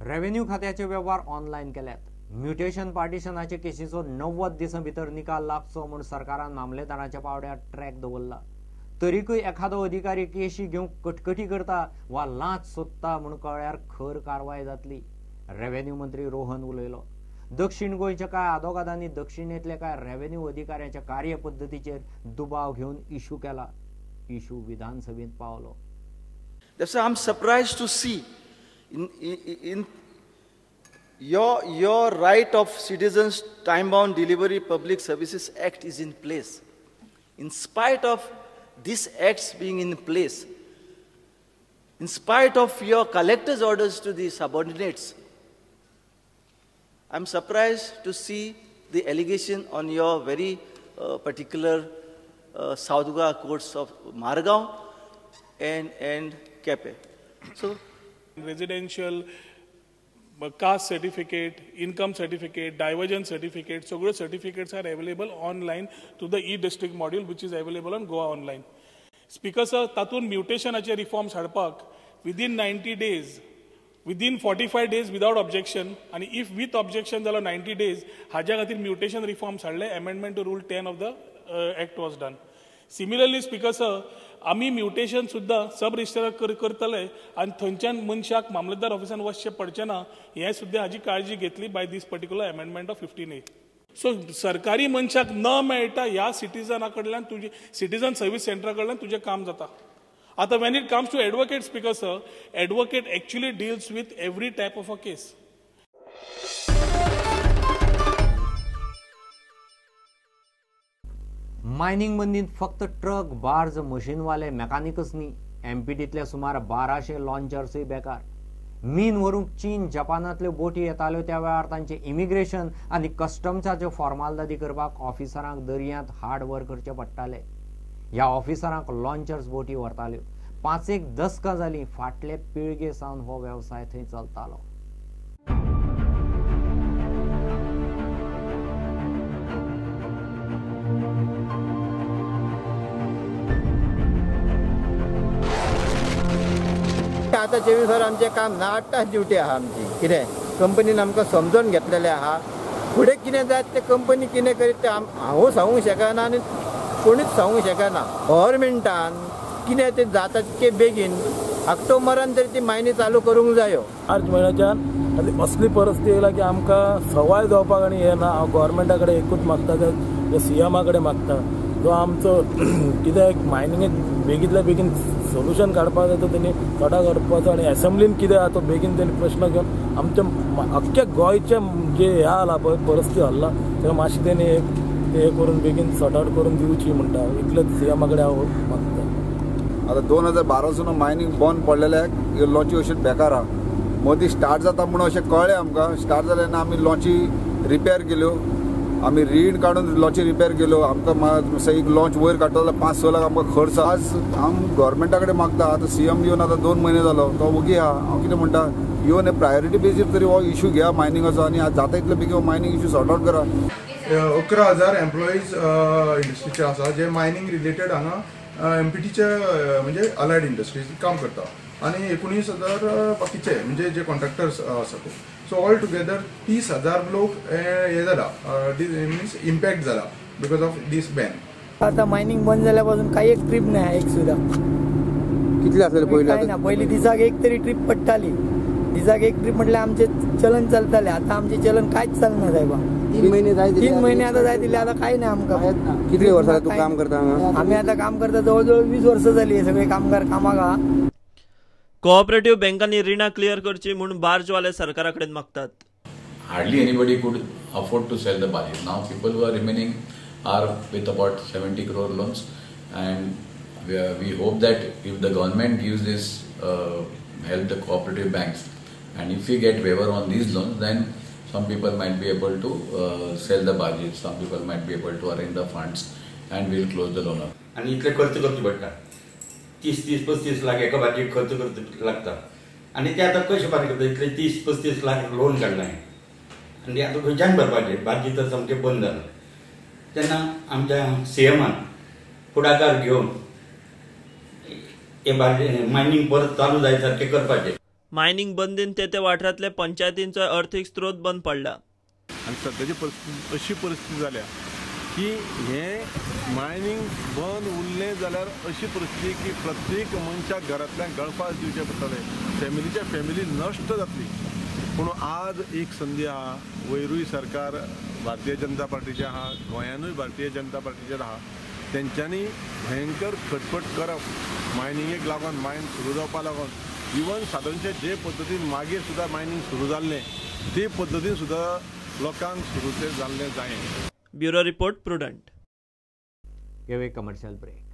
Revenue खात्याचे व्यवहार online केल्यात. म्युटेशन पार्टिशनाचे केसीचो 90 दिसां भितर निकाल लागचो म्हूण सरकारान मामलेदारांच्या पावड्यार ट्रॅक दवरला. तरीकय एखादो अधिकारी केशी घेवंक कटकटी करता वा लांच सोदता म्हूण कळ्यार खर कारवाय जातली. रेव्हेन्यू मंत्री रोहन उलयलो. दक्षिण गोंयच्या कांय आदोगादांनी दक्षिणेंतल्या कांय रेव्हेन्यू अधिकाऱ्यांच्या कार्यपद्दतीचेर दुबाव घेवन इशू केला. इशू विधानसभेत पावलो. That's why I'm surprised to see in your right of citizens time-bound delivery public services act is in place. In spite of these acts being in place, in spite of your collector's orders to the subordinates, I'm surprised to see the allegation on your very particular South Goa courts of Margao and Kepe. So, residential, caste certificate, income certificate, divergence certificate, so good certificates are available online to the e-district module which is available on Goa Online. Speaker sir, tatun mutationache reforms hadpak within 90 days, within 45 days without objection, and if with objection zala 90 days, haja खातीर mutation reforms hadle, amendment to Rule 10 of the Act was done. Similarly, Speaker sir, आम्ही mutation सुद्धा सब registrar करतले आणि थंयच्यान मनशाक मामलेदार ऑफिसान वचचें पडचें ना हें सुद्धा हाजी काळजी घेतली by this particular amendment of 15A. So सरकारी मनशाक न मेळटा ह्या सिटीजना कडल्यान तुजी सिटीजन सर्व्हिस सेंटरा कडल्यान तुजें काम जाता. आतां when it comes to advocate speaker sir, advocate actually deals with every type of a case. Mining मंदीत फक्त ट्रक, बार्ज, मशीनवाले, मेकॅनिकच न्ही, एमपीटीतले सुमार 1200 लॉन्चर्सय बेकार. मीन व्हरूंक चीन, जपानांतल्यो बोटी येताल्यो त्या वेळार तांचे इमिग्रेशन आनी कस्टम्साच्यो फॉर्मालिटी करपाक ऑफिसरांक दर्यांत हार्ड वर्क करचें पडटालें. ह्या ऑफिसरांक लॉन्चर्स बोटी व्हरताल्यो. 5 दशकां जालीं फाटले पिळगे सावन हो वेवसाय थंय चलतालो. आता 24 वर आमचें काम ना, 8 तास ड्युटी आहा आमची. कितें कंपनीन आमकां समजून घेतलेलें आहा. फुडें कितें जायत तें कंपनी कितें करीत तें हांव सांगूंक शकना आनी कोणीच सांगूंक शकना. गव्हर्मेंटान कितें तें जाता तितके बेगीन ऑक्टोबरान तरी ती मायनी चालू करूंक जायो. मार्च म्हयन्याच्यान असली परिस्थिती येयला की आमकां सवाय जावपाक आनी हें ना. हांव गव्हर्मेंटा कडेन एकूच मागता, ते सीएमा कडेन मागता, जो आमचो कितें मायनिंगेक बेगींतल्या बेगीन सोल्युशन काडपाक जाय तो तेणी तोडा काडपाचो आनी असेंब्लीन कितें आहा तो बेगीन तेणी प्रश्न घेवन आमच्या अख्ख्या गोंयचें जे हें जाला पळय परिस्थिती जाल्ला तें मातशें तेणी हें करून बेगीन सॉर्ट आउट करून दिवची म्हणटा. इतलेंच सीएमा कडेन हांव मागता. आतां 2012 मायनिंग बंद पडलेल्याक ह्यो लॉन्ची अश्यो बेकार आहा. मदीं स्टार्ट जाता म्हणून अशें कळ्ळें आमकां. स्टार्ट जालें आनी आमी लॉन्ची रिपेर केल्यो. आमी रीण काडून लॉन्ची रिपेर केल्यो. आमकां एक लॉन्च वयर काडटलो जाल्यार 5-6 लाख आमकां खर्च. आज हांव गव्हर्मेंटा कडेन मागता. आतां सीएम येवन आतां 2 म्हयने जालो, तो ओगी आहा. हांव कितें म्हणटा, येवन हे प्रायोरिटी बेजीर तरी हो इशू घेया मायनिंगाचो आनी जाता इतले बेगीन हो मायनिंग इशू सॉर्ट आउट करा. 11,000 एम्प्लॉईज इंडस्ट्रीचे आसा जे मायनिंग रिलेटेड हांगा एमपीटीचे म्हणजे अलायड इंडस्ट्रीज काम करता आनी 19,000 बाकीचे म्हणजे जे कॉन्ट्रॅक्टर्स आसा ते. सो ऑल टुगेदर 30,000 लोक हे जाला, मिन्स इम्पॅक्ट जाला बिकॉज ऑफ दीस बॅन. आता मायनिंग बंद झाल्यापासून काही एक ट्रिप नाही, एक सुद्धा. कितले आसले पयलीं? काय ना, पहिली दिसाक एक तरी ट्रिप पडटाली. दिसाक एक ट्रिप म्हटल्यार आमचे चलन चलताले. आता आमचे चलन कांयच चलना साहेबा. 3 महिने जाय 3 महिने आता जाय दिले. आता काय नाही आमकां. कितले वर्सां तू काम करता हांगा? आम्ही आता काम करता जवळजवळ 20 वर्सां जाली. हे सगळे कामगार कामाक आहा. कोऑपरेटिव्ह बँकांनी रिणां क्लियर करची म्हणून बार्जवाले सरकारा कडेन मागतात. Hardly anybody could afford to sell the barges. Now people who are remaining are with about 70 crore loans, and we hope that if the government gives this help the cooperative banks, and if we get waiver on these loans, then some people might be able to sell the barges, some people might be able to arrange the funds, and we'll close the loan. आणि इतले खर्च करचे पडटा. 30-35 लाख एका बाजूक खर्च करचे लागता आणि ते आता कशे पार करता. इतले 30-35 लाख लोन काढलाय आणि आता खंयच्यान भरपाचे. बाजी तर सामके बंद जालें. तेन्ना आमच्या सीएमान फुडाकार घेवन हे मायनिंग परत चालू जाय सारखे करपाचे. मायनिंग बंदीन ते वाठारांतल्या पंचायतींचो अर्थीक स्त्रोत बंद पडला. आनी सद्याची परिस्थिती अशी परिस्थिती जाल्या की हे मायनिंग बंद उरलें जाल्यार अशी परिस्थिती की प्रत्येक मनशाक घरांतल्यान गळफास दिवचे पडटले, फॅमिलीच्या फॅमिली नश्ट जातली. पूण आज एक संदी आहा, वयरूय सरकार भारतीय जनता पार्टीचे आहा, गोंयानूय भारतीय जनता पार्टीचेर आहा. तेंच्यांनी भयंकर खटपट करप मायनिंगेक लागून, मायन सुरू जावपा लागून. इवन सादारणशे जे पद्दतीन मागीर सुद्दां मायनिंग सुरू जाल्लें ते पद्दतीन सुद्दां लोकांक सुरू जाल्लें जायें. ब्युरो रिपोर्ट प्रुडंट. Commercial break.